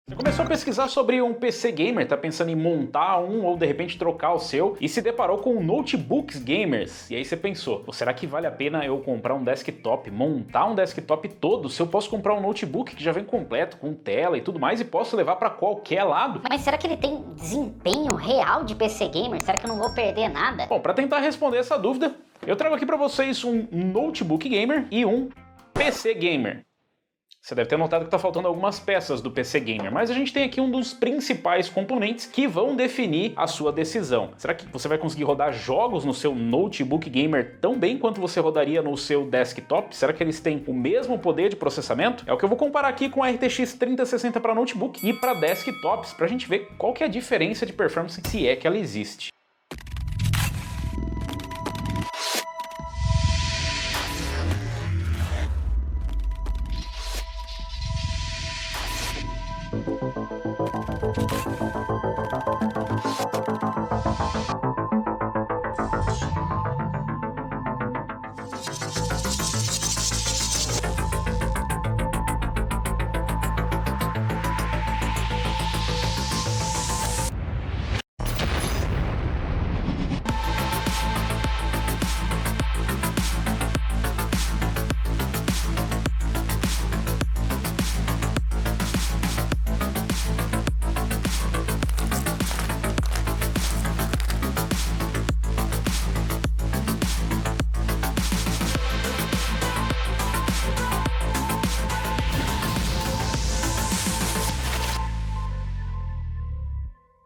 Você começou a pesquisar sobre um PC gamer, tá pensando em montar um ou de repente trocar o seu e se deparou com notebooks gamers. E aí você pensou, será que vale a pena eu comprar um desktop, montar um desktop todo, se eu posso comprar um notebook que já vem completo, com tela e tudo mais e posso levar para qualquer lado? Mas será que ele tem desempenho real de PC gamer? Será que eu não vou perder nada? Bom, para tentar responder essa dúvida, eu trago aqui para vocês um notebook gamer e um PC gamer. Você deve ter notado que está faltando algumas peças do PC Gamer, mas a gente tem aqui um dos principais componentes que vão definir a sua decisão. Será que você vai conseguir rodar jogos no seu notebook gamer tão bem quanto você rodaria no seu desktop? Será que eles têm o mesmo poder de processamento? É o que eu vou comparar aqui com a RTX 3060 para notebook e para desktops, para a gente ver qual que é a diferença de performance, se é que ela existe.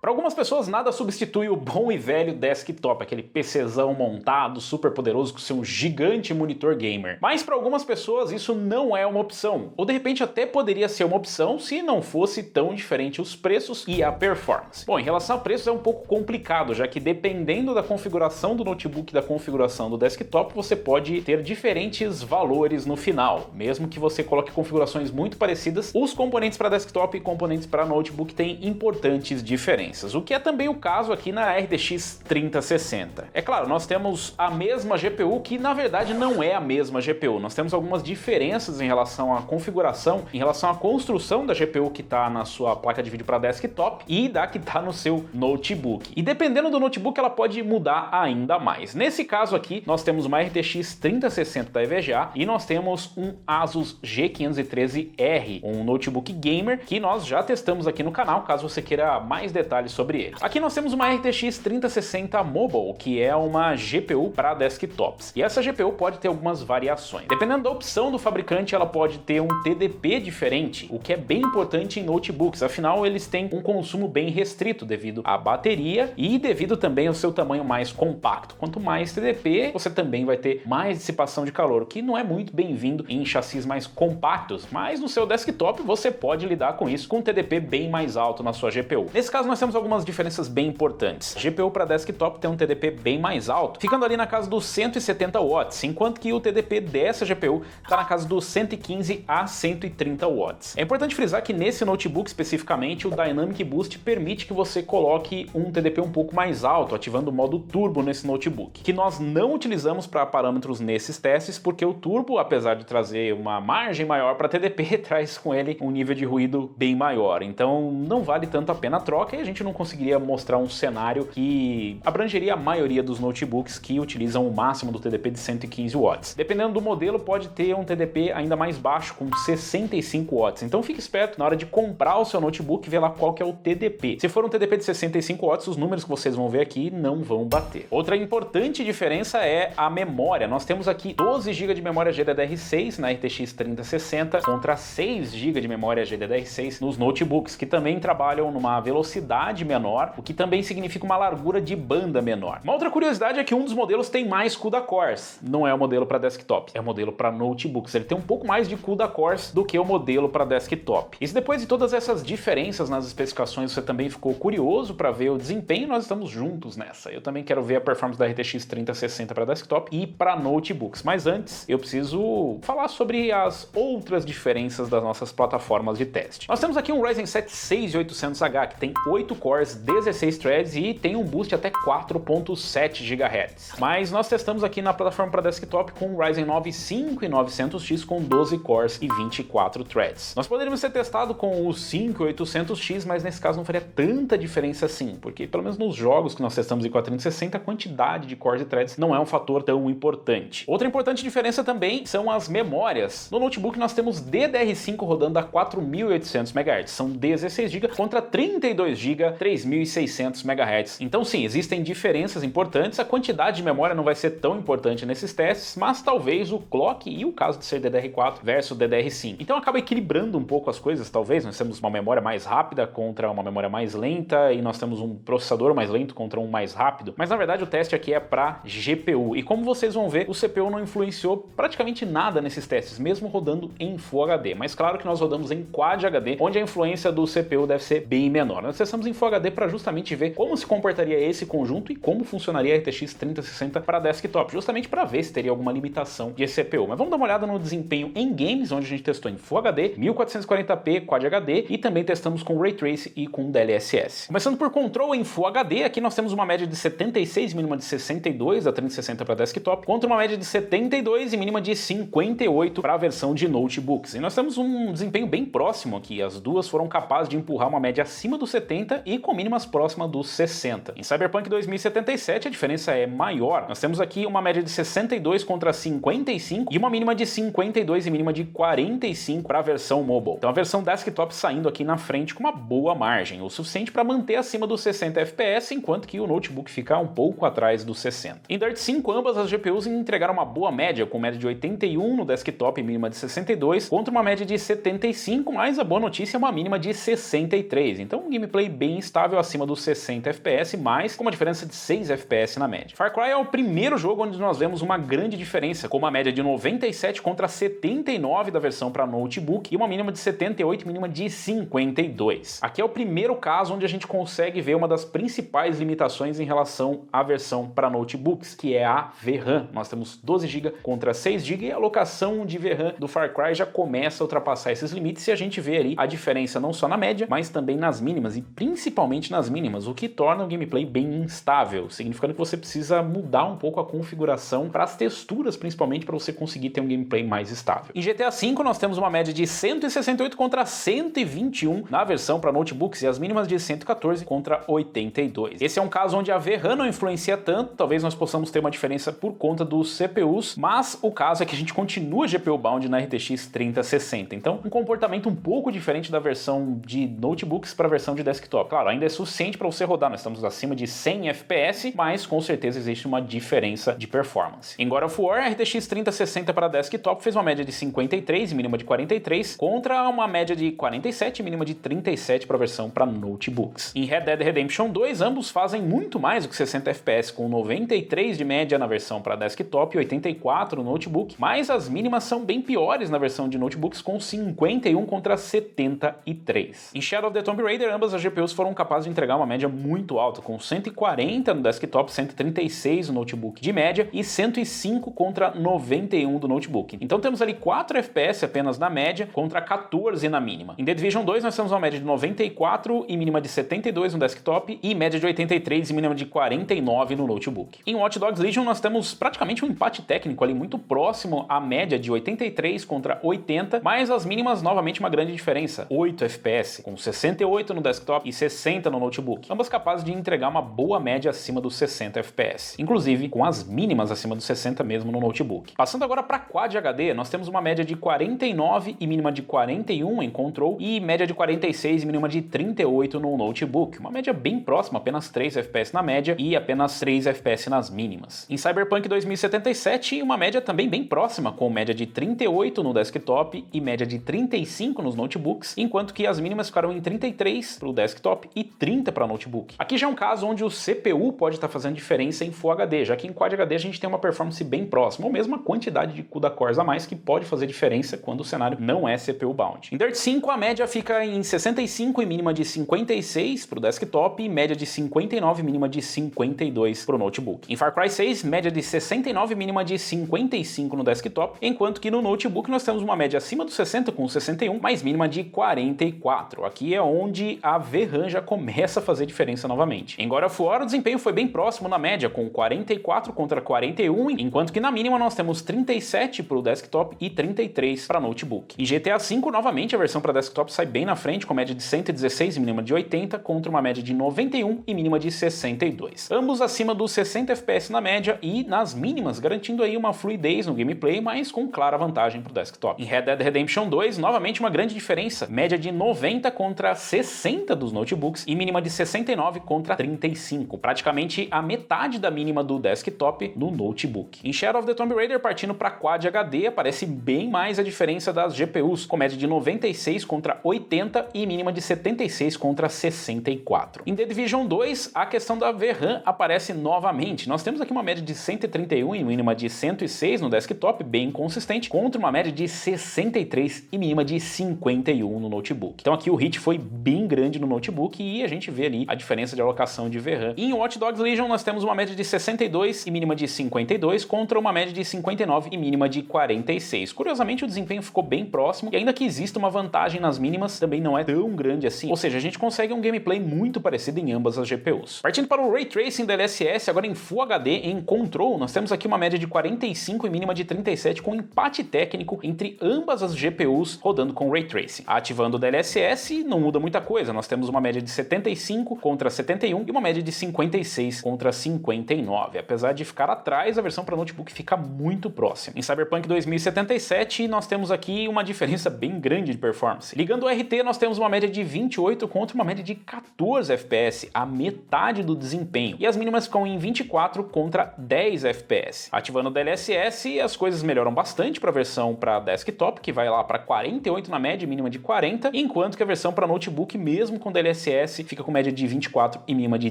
Para algumas pessoas, nada substitui o bom e velho desktop, aquele PCzão montado, super poderoso com seu gigante monitor gamer. Mas para algumas pessoas isso não é uma opção, ou de repente até poderia ser uma opção se não fosse tão diferente os preços e a performance. Bom, em relação a preços é um pouco complicado, já que dependendo da configuração do notebook e da configuração do desktop, você pode ter diferentes valores no final. Mesmo que você coloque configurações muito parecidas, os componentes para desktop e componentes para notebook têm importantes diferenças. O que é também o caso aqui na RTX 3060. É claro, nós temos a mesma GPU que na verdade não é a mesma GPU. Nós temos algumas diferenças em relação à configuração, em relação à construção da GPU que está na sua placa de vídeo para desktop e da que está no seu notebook. E dependendo do notebook ela pode mudar ainda mais. Nesse caso aqui nós temos uma RTX 3060 da EVGA e nós temos um Asus G513R, um notebook gamer que nós já testamos aqui no canal, caso você queira mais detalhes sobre eles. Aqui nós temos uma RTX 3060 Mobile, que é uma GPU para desktops. E essa GPU pode ter algumas variações. Dependendo da opção do fabricante, ela pode ter um TDP diferente, o que é bem importante em notebooks, afinal eles têm um consumo bem restrito devido à bateria e devido também ao seu tamanho mais compacto. Quanto mais TDP, você também vai ter mais dissipação de calor, o que não é muito bem-vindo em chassis mais compactos, mas no seu desktop você pode lidar com isso com um TDP bem mais alto na sua GPU. Nesse caso nós temos algumas diferenças bem importantes. GPU para desktop tem um TDP bem mais alto, ficando ali na casa dos 170 watts, enquanto que o TDP dessa GPU está na casa dos 115 a 130 watts. É importante frisar que nesse notebook especificamente o Dynamic Boost permite que você coloque um TDP um pouco mais alto, ativando o modo turbo nesse notebook, que nós não utilizamos para parâmetros nesses testes, porque o turbo, apesar de trazer uma margem maior para TDP, traz com ele um nível de ruído bem maior, então não vale tanto a pena a troca e a gente não conseguiria mostrar um cenário que abrangeria a maioria dos notebooks que utilizam o máximo do TDP de 115 watts. Dependendo do modelo, pode ter um TDP ainda mais baixo, com 65 watts. Então fique esperto na hora de comprar o seu notebook e ver lá qual que é o TDP. Se for um TDP de 65 watts, os números que vocês vão ver aqui não vão bater. Outra importante diferença é a memória. Nós temos aqui 12 GB de memória GDDR6 na RTX 3060 contra 6 GB de memória GDDR6 nos notebooks, que também trabalham numa velocidade menor, o que também significa uma largura de banda menor. Uma outra curiosidade é que um dos modelos tem mais CUDA cores. Não é o modelo para desktop, é o modelo para notebooks. Ele tem um pouco mais de CUDA cores do que o modelo para desktop. E se depois de todas essas diferenças nas especificações você também ficou curioso para ver o desempenho, nós estamos juntos nessa. Eu também quero ver a performance da RTX 3060 para desktop e para notebooks. Mas antes, eu preciso falar sobre as outras diferenças das nossas plataformas de teste. Nós temos aqui um Ryzen 7 6800H que tem 8 cores, 16 threads e tem um boost até 4.7 GHz. Mas nós testamos aqui na plataforma para desktop com o Ryzen 9 5900X com 12 cores e 24 threads. Nós poderíamos ter testado com o 5800X, mas nesse caso não faria tanta diferença assim, porque pelo menos nos jogos que nós testamos em 460, a quantidade de cores e threads não é um fator tão importante. Outra importante diferença também são as memórias. No notebook nós temos DDR5 rodando a 4.800 MHz, são 16 GB contra 32 GB, 3.600 MHz. Então sim, existem diferenças importantes, a quantidade de memória não vai ser tão importante nesses testes, mas talvez o clock e o caso de ser DDR4 versus DDR5. Então acaba equilibrando um pouco as coisas, talvez. Nós temos uma memória mais rápida contra uma memória mais lenta e nós temos um processador mais lento contra um mais rápido, mas na verdade o teste aqui é para GPU. E como vocês vão ver, o CPU não influenciou praticamente nada nesses testes, mesmo rodando em Full HD. Mas claro que nós rodamos em Quad HD, onde a influência do CPU deve ser bem menor. Nós testamos em Full HD para justamente ver como se comportaria esse conjunto e como funcionaria a RTX 3060 para desktop, justamente para ver se teria alguma limitação de CPU. Mas vamos dar uma olhada no desempenho em games, onde a gente testou em Full HD, 1440p, Quad HD e também testamos com Ray Trace e com DLSS. Começando por Control em Full HD, aqui nós temos uma média de 76 e mínima de 62 da 3060 para desktop, contra uma média de 72 e mínima de 58 para a versão de notebooks. E nós temos um desempenho bem próximo aqui, as duas foram capazes de empurrar uma média acima dos 70 e com mínimas próximas dos 60. Em Cyberpunk 2077 a diferença é maior, nós temos aqui uma média de 62 contra 55 e uma mínima de 52 e mínima de 45 para a versão mobile. Então a versão desktop saindo aqui na frente com uma boa margem, o suficiente para manter acima dos 60 FPS, enquanto que o notebook fica um pouco atrás dos 60. Em Dirt 5, ambas as GPUs entregaram uma boa média, com média de 81 no desktop e mínima de 62, contra uma média de 75, mas a boa notícia é uma mínima de 63. Então um gameplay bem estável acima dos 60 FPS, mas com uma diferença de 6 FPS na média. Far Cry é o primeiro jogo onde nós vemos uma grande diferença, com uma média de 97 contra 79 da versão para notebook e uma mínima de 78 e mínima de 52. Aqui é o primeiro caso onde a gente consegue ver uma das principais limitações em relação à versão para notebooks, que é a VRAM. Nós temos 12 GB contra 6 GB e a alocação de VRAM do Far Cry já começa a ultrapassar esses limites e a gente vê ali a diferença não só na média, mas também nas mínimas e principalmente nas mínimas, o que torna o gameplay bem instável, significando que você precisa mudar um pouco a configuração para as texturas, principalmente para você conseguir ter um gameplay mais estável. Em GTA V nós temos uma média de 168 contra 121 na versão para notebooks e as mínimas de 114 contra 82. Esse é um caso onde a VRAM não influencia tanto, talvez nós possamos ter uma diferença por conta dos CPUs, mas o caso é que a gente continua GPU bound na RTX 3060, então um comportamento um pouco diferente da versão de notebooks para a versão de desktop. Claro, ainda é suficiente para você rodar, nós estamos acima de 100 FPS, mas com certeza existe uma diferença de performance. Em God of War, a RTX 3060 para desktop fez uma média de 53 e mínima de 43, contra uma média de 47 e mínima de 37 para a versão para notebooks. Em Red Dead Redemption 2, ambos fazem muito mais do que 60 FPS, com 93 de média na versão para desktop e 84 no notebook, mas as mínimas são bem piores na versão de notebooks, com 51 contra 73. Em Shadow of the Tomb Raider, ambas as GPUs foram capazes de entregar uma média muito alta, com 140 no desktop, 136 no notebook de média e 105 contra 91 do notebook. Então temos ali 4 FPS apenas na média contra 14 na mínima. Em The Division 2 nós temos uma média de 94 e mínima de 72 no desktop e média de 83 e mínima de 49 no notebook. Em Watch Dogs Legion nós temos praticamente um empate técnico ali muito próximo à média de 83 contra 80, mas as mínimas novamente uma grande diferença, 8 FPS, com 68 no desktop e 60 no notebook, ambas capazes de entregar uma boa média acima dos 60 FPS, inclusive com as mínimas acima dos 60 mesmo no notebook. Passando agora para Quad HD, nós temos uma média de 49 e mínima de 41 em Control e média de 46 e mínima de 38 no notebook, uma média bem próxima, apenas 3 FPS na média e apenas 3 FPS nas mínimas. Em Cyberpunk 2077, uma média também bem próxima, com média de 38 no desktop e média de 35 nos notebooks, enquanto que as mínimas ficaram em 33 para o desktop e 30 para notebook. Aqui já é um caso onde o CPU pode estar fazendo diferença em Full HD, já que em Quad HD a gente tem uma performance bem próxima, ou mesmo a quantidade de CUDA cores a mais que pode fazer diferença quando o cenário não é CPU bound. Em Dirt 5 a média fica em 65 e mínima de 56 para o desktop e média de 59 e mínima de 52 para o notebook. Em Far Cry 6, média de 69 e mínima de 55 no desktop, enquanto que no notebook nós temos uma média acima dos 60 com 61, mais mínima de 44. Aqui é onde a VRAM já começa a fazer diferença novamente. Em God of War, o desempenho foi bem próximo na média, com 44 contra 41, enquanto que na mínima nós temos 37 para o desktop e 33 para notebook. Em GTA V, novamente, a versão para desktop sai bem na frente, com média de 116 e mínima de 80, contra uma média de 91 e mínima de 62. Ambos acima dos 60 FPS na média e nas mínimas, garantindo aí uma fluidez no gameplay, mas com clara vantagem para o desktop. Em Red Dead Redemption 2, novamente uma grande diferença, média de 90 contra 60 dos notebooks e mínima de 69 contra 35, praticamente a metade da mínima do desktop no notebook. Em Shadow of the Tomb Raider, partindo para Quad HD, aparece bem mais a diferença das GPUs, com média de 96 contra 80 e mínima de 76 contra 64. Em The Division 2, a questão da VRAM aparece novamente. Nós temos aqui uma média de 131 e mínima de 106 no desktop, bem consistente, contra uma média de 63 e mínima de 51 no notebook. Então aqui o hit foi bem grande no notebook e a gente vê ali a diferença de alocação de VRAM. E em Watch Dogs Legion nós temos uma média de 62 e mínima de 52 contra uma média de 59 e mínima de 46. Curiosamente o desempenho ficou bem próximo e ainda que exista uma vantagem nas mínimas, também não é tão grande assim. Ou seja, a gente consegue um gameplay muito parecido em ambas as GPUs. Partindo para o Ray Tracing da DLSS, agora em Full HD em Control, nós temos aqui uma média de 45 e mínima de 37 com empate técnico entre ambas as GPUs rodando com Ray Tracing. Ativando o DLSS não muda muita coisa, nós temos uma média de 75 contra 71 e uma média de 56 contra 59. Apesar de ficar atrás, a versão para notebook fica muito próxima. Em Cyberpunk 2077 nós temos aqui uma diferença bem grande de performance. Ligando o RT nós temos uma média de 28 contra uma média de 14 FPS, a metade do desempenho. E as mínimas ficam em 24 contra 10 FPS. Ativando o DLSS, as coisas melhoram bastante para a versão para desktop, que vai lá para 48 na média, mínima de 40, enquanto que a versão para notebook, mesmo com DLSS, fica com média de 24 e mínima de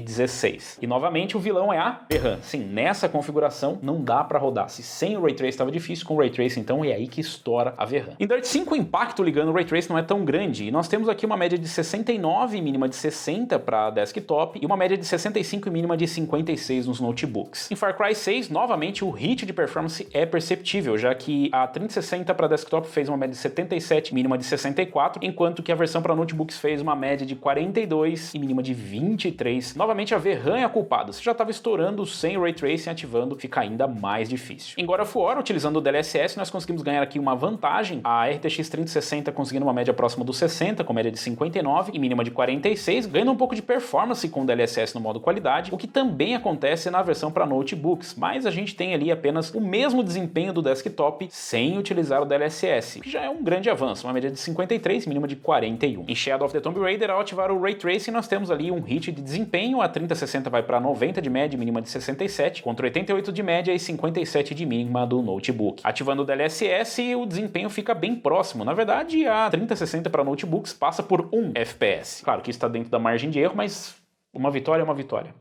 16. E novamente o vilão é a VRAM. Sim, nessa configuração não dá para rodar. Se sem o Ray Trace estava difícil, com o Ray Trace então é aí que estoura a VRAM. Em Dirt 5 o impacto ligando o Ray Trace não é tão grande, e nós temos aqui uma média de 69 e mínima de 60 para desktop e uma média de 65 e mínima de 56 nos notebooks. Em Far Cry 6, novamente o hit de performance é perceptível, já que a 3060 para desktop fez uma média de 77 mínima de 64, enquanto que a versão para notebooks fez uma média de 42 e mínima de 23. Novamente a VRAM é a culpada. Se já estava estourando sem o Ray Tracing ativando, fica ainda mais difícil. Em God of War, utilizando o DLSS, nós conseguimos ganhar aqui uma vantagem. A RTX 3060 conseguindo uma média próxima dos 60, com média de 59 e mínima de 46, ganhando um pouco de performance com o DLSS no modo qualidade, o que também acontece na versão para notebooks, mas a gente tem ali apenas o mesmo desempenho do desktop sem utilizar o DLSS, que já é um grande avanço, uma média de 53 e mínima de 41. Em Shadow of the Tomb Raider, ao ativar o Ray Tracing, nós temos ali um hit de desempenho, a 3060 vai para 90 de média, mínima de 67, contra 88 de média e 57 de mínima do notebook. Ativando o DLSS, o desempenho fica bem próximo. Na verdade, a 3060 para notebooks passa por 1 FPS. Claro que isso está dentro da margem de erro, mas uma vitória é uma vitória.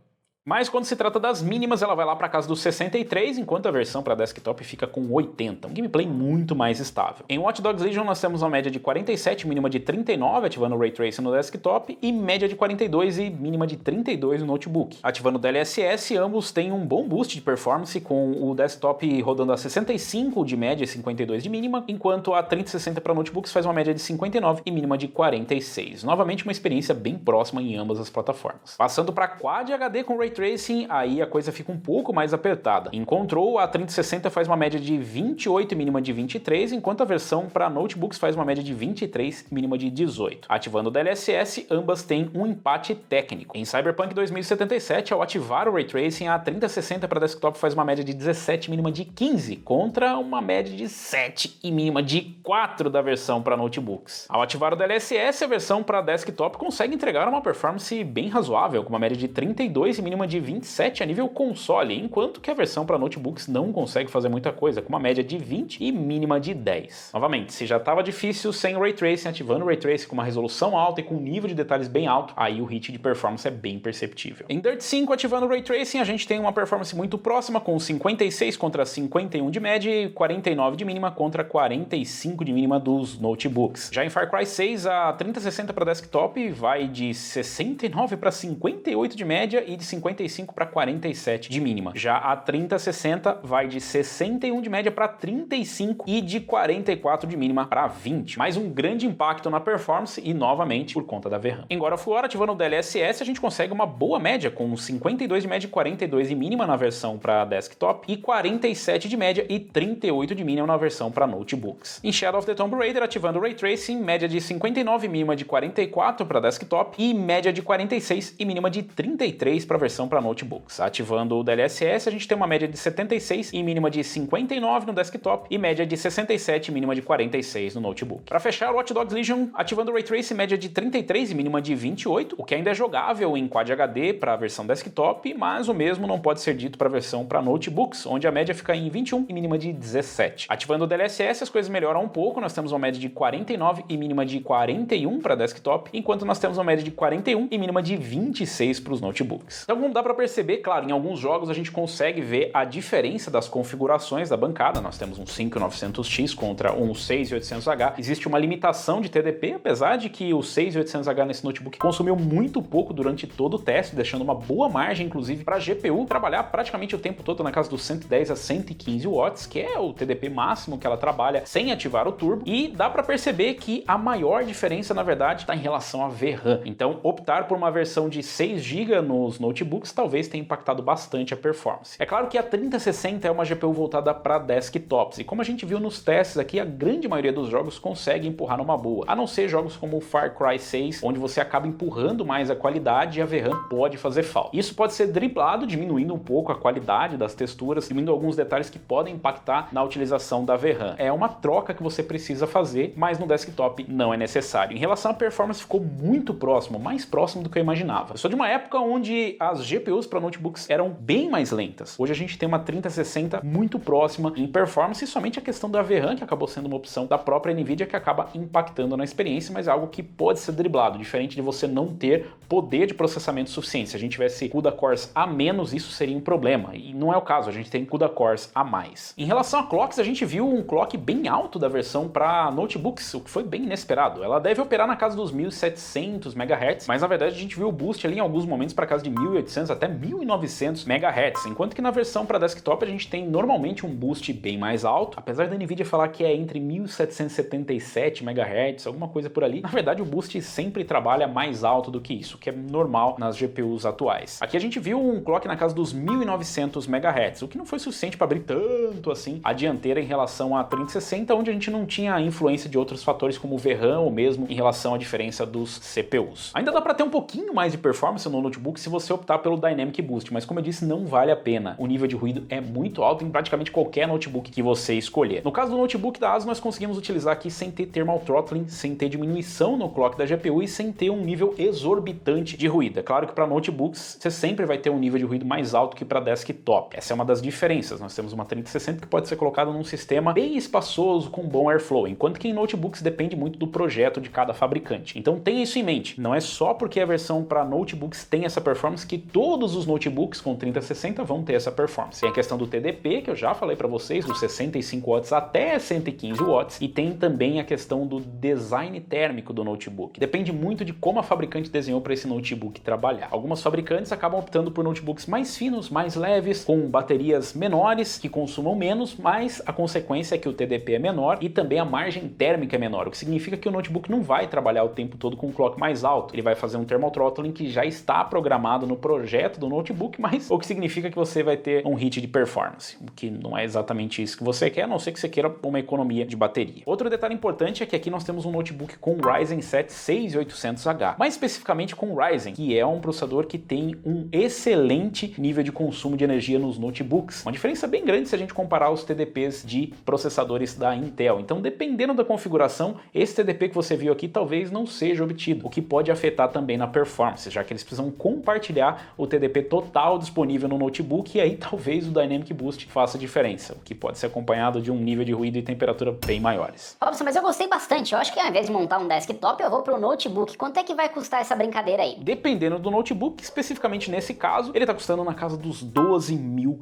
Mas quando se trata das mínimas, ela vai lá para casa dos 63, enquanto a versão para desktop fica com 80, um gameplay muito mais estável. Em Watch Dogs Legion nós temos uma média de 47, mínima de 39, ativando o Ray Tracing no desktop, e média de 42 e mínima de 32 no notebook. Ativando o DLSS, ambos têm um bom boost de performance, com o desktop rodando a 65 de média e 52 de mínima, enquanto a 3060 para notebooks faz uma média de 59 e mínima de 46. Novamente uma experiência bem próxima em ambas as plataformas. Passando para Quad HD com Ray Tracing, aí a coisa fica um pouco mais apertada. Em Control, a 3060 faz uma média de 28 e mínima de 23, enquanto a versão para notebooks faz uma média de 23 e mínima de 18. Ativando o DLSS, ambas têm um empate técnico. Em Cyberpunk 2077, ao ativar o Ray Tracing, a 3060 para desktop faz uma média de 17 e mínima de 15, contra uma média de 7 e mínima de 4 da versão para notebooks. Ao ativar o DLSS, a versão para desktop consegue entregar uma performance bem razoável, com uma média de 32 e mínima de 27 a nível console, enquanto que a versão para notebooks não consegue fazer muita coisa, com uma média de 20 e mínima de 10. Novamente, se já estava difícil sem o Ray Tracing, ativando o Ray Tracing com uma resolução alta e com um nível de detalhes bem alto, aí o hit de performance é bem perceptível. Em Dirt 5, ativando o Ray Tracing, a gente tem uma performance muito próxima, com 56 contra 51 de média e 49 de mínima contra 45 de mínima dos notebooks. Já em Far Cry 6, a 3060 para desktop vai de 69 para 58 de média e de 50 55 para 47 de mínima. Já a 3060 vai de 61 de média para 35 e de 44 de mínima para 20. Mais um grande impacto na performance e novamente por conta da VRAM. Em God of War, ativando o DLSS, a gente consegue uma boa média com 52 de média e 42 de mínima na versão para desktop e 47 de média e 38 de mínima na versão para notebooks. Em Shadow of the Tomb Raider, ativando o Ray Tracing, média de 59 e mínima de 44 para desktop e média de 46 e mínima de 33 para a versão para notebooks. Ativando o DLSS, a gente tem uma média de 76 e mínima de 59 no desktop e média de 67 e mínima de 46 no notebook. Para fechar, o Watch Dogs Legion, ativando o Ray Tracing, média de 33 e mínima de 28, o que ainda é jogável em Quad HD para a versão desktop, mas o mesmo não pode ser dito para a versão para notebooks, onde a média fica em 21 e mínima de 17. Ativando o DLSS, as coisas melhoram um pouco, nós temos uma média de 49 e mínima de 41 para desktop, enquanto nós temos uma média de 41 e mínima de 26 para os notebooks. Então, como dá para perceber, claro, em alguns jogos a gente consegue ver a diferença das configurações da bancada. Nós temos um 5900X contra um 6800H. Existe uma limitação de TDP, apesar de que o 6800H nesse notebook consumiu muito pouco durante todo o teste, deixando uma boa margem, inclusive, para a GPU trabalhar praticamente o tempo todo na casa dos 110 a 115 watts, que é o TDP máximo que ela trabalha sem ativar o turbo, e dá para perceber que a maior diferença, na verdade, está em relação à VRAM. Então, optar por uma versão de 6 GB nos notebooks talvez tenha impactado bastante a performance. É claro que a 3060 é uma GPU voltada para desktops, e como a gente viu nos testes aqui, a grande maioria dos jogos consegue empurrar numa boa, a não ser jogos como o Far Cry 6, onde você acaba empurrando mais a qualidade e a VRAM pode fazer falta. Isso pode ser driblado, diminuindo um pouco a qualidade das texturas, diminuindo alguns detalhes que podem impactar na utilização da VRAM. É uma troca que você precisa fazer, mas no desktop não é necessário. Em relação à performance, ficou muito próximo, mais próximo do que eu imaginava. Eu sou de uma época onde as GPUs para notebooks eram bem mais lentas. Hoje a gente tem uma 3060 muito próxima em performance, e somente a questão da VRAM que acabou sendo uma opção da própria Nvidia que acaba impactando na experiência, mas é algo que pode ser driblado, diferente de você não ter poder de processamento suficiente. Se a gente tivesse CUDA cores a menos, isso seria um problema, e não é o caso, a gente tem CUDA cores a mais. Em relação a clocks, a gente viu um clock bem alto da versão para notebooks, o que foi bem inesperado. Ela deve operar na casa dos 1700 MHz, mas na verdade a gente viu o boost ali em alguns momentos para casa de 1800 até 1900 MHz, enquanto que na versão para desktop a gente tem normalmente um boost bem mais alto, apesar da Nvidia falar que é entre 1777 MHz, alguma coisa por ali. Na verdade o boost sempre trabalha mais alto do que isso, que é normal nas GPUs atuais. Aqui a gente viu um clock na casa dos 1900 MHz, o que não foi suficiente para abrir tanto assim a dianteira em relação à 3060, onde a gente não tinha a influência de outros fatores como VRAM ou mesmo em relação à diferença dos CPUs. Ainda dá para ter um pouquinho mais de performance no notebook se você optar pelo Dynamic Boost, mas como eu disse, não vale a pena. O nível de ruído é muito alto em praticamente qualquer notebook que você escolher. No caso do notebook da ASUS, nós conseguimos utilizar aqui sem ter thermal throttling, sem ter diminuição no clock da GPU e sem ter um nível exorbitante de ruído. É claro que para notebooks você sempre vai ter um nível de ruído mais alto que para desktop. Essa é uma das diferenças. Nós temos uma 3060 que pode ser colocada num sistema bem espaçoso com bom airflow, enquanto que em notebooks depende muito do projeto de cada fabricante. Então tenha isso em mente. Não é só porque a versão para notebooks tem essa performance que todos os notebooks com 3060 vão ter essa performance. Tem a questão do TDP, que eu já falei para vocês, dos 65 watts até 115 watts, e tem também a questão do design térmico do notebook. Depende muito de como a fabricante desenhou para esse notebook trabalhar. Algumas fabricantes acabam optando por notebooks mais finos, mais leves, com baterias menores, que consumam menos, mas a consequência é que o TDP é menor e também a margem térmica é menor, o que significa que o notebook não vai trabalhar o tempo todo com um clock mais alto. Ele vai fazer um thermal throttling que já está programado no projeto do notebook, mas o que significa que você vai ter um hit de performance, o que não é exatamente isso que você quer, a não ser que você queira uma economia de bateria. Outro detalhe importante é que aqui nós temos um notebook com Ryzen 7 6800H, mais especificamente com Ryzen, que é um processador que tem um excelente nível de consumo de energia nos notebooks. Uma diferença bem grande se a gente comparar os TDPs de processadores da Intel. Então, dependendo da configuração, esse TDP que você viu aqui talvez não seja obtido, o que pode afetar também na performance, já que eles precisam compartilhar o TDP total disponível no notebook, e aí talvez o Dynamic Boost faça diferença, o que pode ser acompanhado de um nível de ruído e temperatura bem maiores. Robson, mas eu gostei bastante. Eu acho que ao invés de montar um desktop, eu vou pro notebook. Quanto é que vai custar essa brincadeira aí? Dependendo do notebook, especificamente nesse caso, ele tá custando na casa dos R$12.000.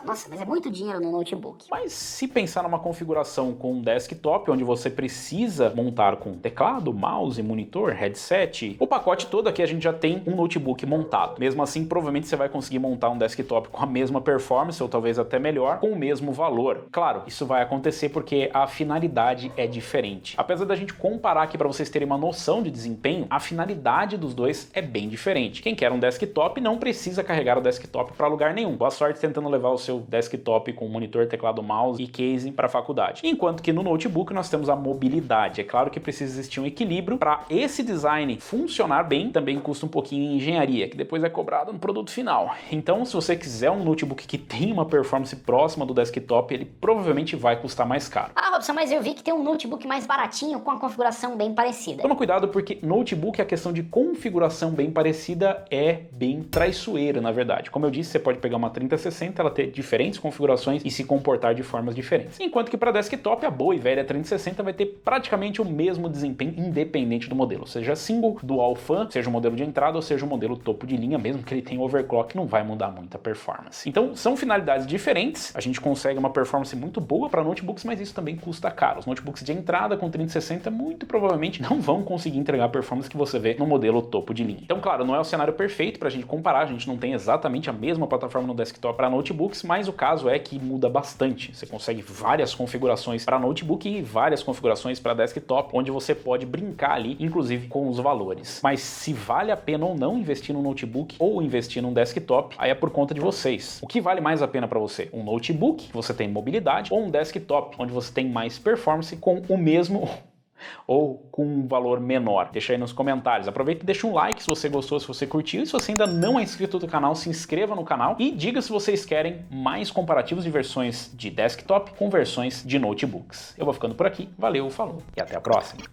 Nossa, mas é muito dinheiro no notebook. Mas se pensar numa configuração com um desktop, onde você precisa montar com teclado, mouse, monitor, headset, o pacote todo aqui a gente já tem um notebook montado limitado. Mesmo assim, provavelmente você vai conseguir montar um desktop com a mesma performance, ou talvez até melhor, com o mesmo valor. Claro, isso vai acontecer porque a finalidade é diferente. Apesar da gente comparar aqui para vocês terem uma noção de desempenho, a finalidade dos dois é bem diferente. Quem quer um desktop não precisa carregar o desktop para lugar nenhum. Boa sorte tentando levar o seu desktop com monitor, teclado, mouse e case para a faculdade. Enquanto que no notebook nós temos a mobilidade. É claro que precisa existir um equilíbrio para esse design funcionar bem, também custa um pouquinho em engenharia, que depois é cobrado no produto final. Então, se você quiser um notebook que tem uma performance próxima do desktop, ele provavelmente vai custar mais caro. Ah, Robson, mas eu vi que tem um notebook mais baratinho com a configuração bem parecida. Toma cuidado porque notebook, a questão de configuração bem parecida é bem traiçoeira, na verdade. Como eu disse, você pode pegar uma 3060, ela ter diferentes configurações e se comportar de formas diferentes. Enquanto que para desktop, a boa e velha 3060 vai ter praticamente o mesmo desempenho independente do modelo, seja single, dual fan, seja o modelo de entrada ou seja o modelo topo de linha, mesmo que ele tenha overclock, não vai mudar muito a performance. Então, são finalidades diferentes, a gente consegue uma performance muito boa para notebooks, mas isso também custa caro. Os notebooks de entrada com 3060 muito provavelmente não vão conseguir entregar a performance que você vê no modelo topo de linha. Então, claro, não é o cenário perfeito para a gente comparar, a gente não tem exatamente a mesma plataforma no desktop para notebooks, mas o caso é que muda bastante. Você consegue várias configurações para notebook e várias configurações para desktop, onde você pode brincar ali, inclusive com os valores. Mas se vale a pena ou não investir num notebook ou investir num desktop, aí é por conta de vocês. O que vale mais a pena para você? Um notebook, que você tem mobilidade, ou um desktop, onde você tem mais performance com o mesmo ou com um valor menor? Deixa aí nos comentários. Aproveita e deixa um like se você gostou, se você curtiu. E se você ainda não é inscrito no canal, se inscreva no canal e diga se vocês querem mais comparativos de versões de desktop com versões de notebooks. Eu vou ficando por aqui. Valeu, falou e até a próxima.